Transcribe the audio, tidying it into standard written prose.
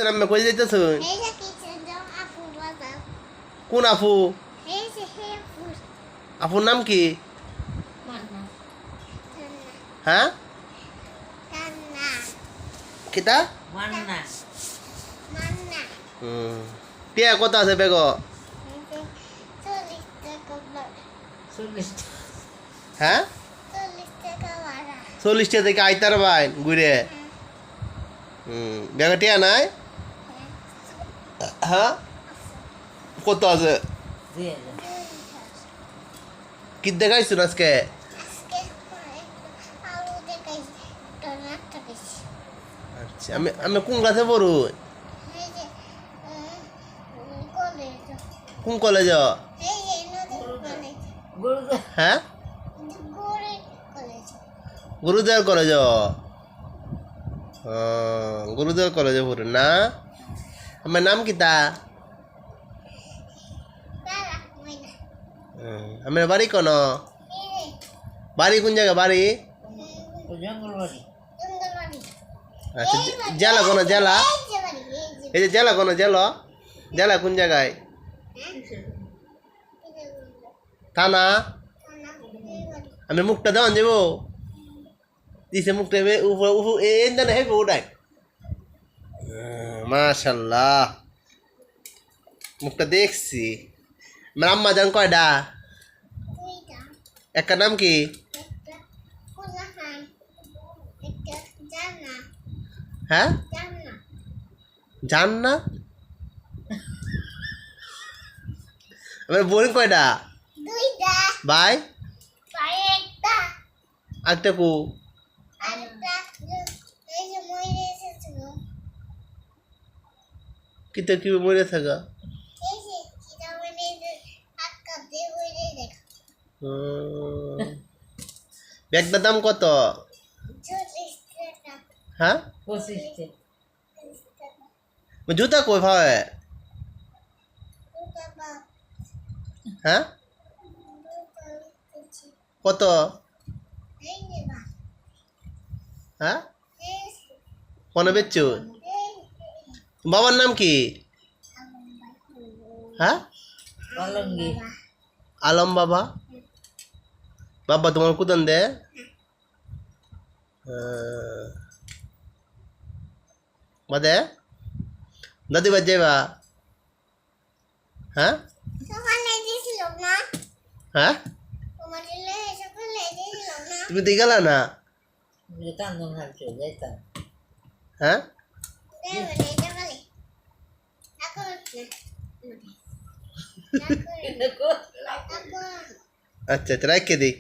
নামে কই যাইতেছ? কোন আপু? আপুর নাম কি? হ্যাঁ কিতা? টিয়া কত আছে বেগ? 40 হ্যাঁ 40 টাকা থেকে আইতার বাইন ঘুরে বেগ টিয়া নাই? হ্যাঁ কত আছে? কি দেখাইছো আজকে? আচ্ছা আমি আমি কোন ক্লাসে পড়ু? কোন কলেজ? হ্যাঁ গুরুদেব কলেজ। গুরুদেব কলেজে পড়ে না? আমার নাম কিতা? আমার বাড়ি কোন? বাড়ি কোন জায়গা বাড়ি? আচ্ছা জেলা কোন জেলা? এই যে জেলা কোন জেলা? জেলা কোন জায়গায়? থানা? আমি মুখটা দেওয়ান যাব দিছে মুখটা এনে হেবে ওটাই মাশাল্লাহ মুখটা দেখছি। আমার আম্মা জান কয়টা? একটা নাম কি? হ্যাঁ জান না? আমার বোন কয়টা? ভাই একটা কু কিতা কি মরে থাকা? ব্যাগটার দাম কত? হ্যাঁ 25 জুতা কই ভাই? হ্যাঁ কত? হ্যাঁ কোন বেচছো? বাবার নাম কি? হ্যাঁ আলম বাবা। বাবা তোমার কুদান দে? বাদে দাদি বাদ যাইবা? হ্যাঁ হ্যাঁ তুমি তো গেলা না? হ্যাঁ আচ্ছা রাখে দিই।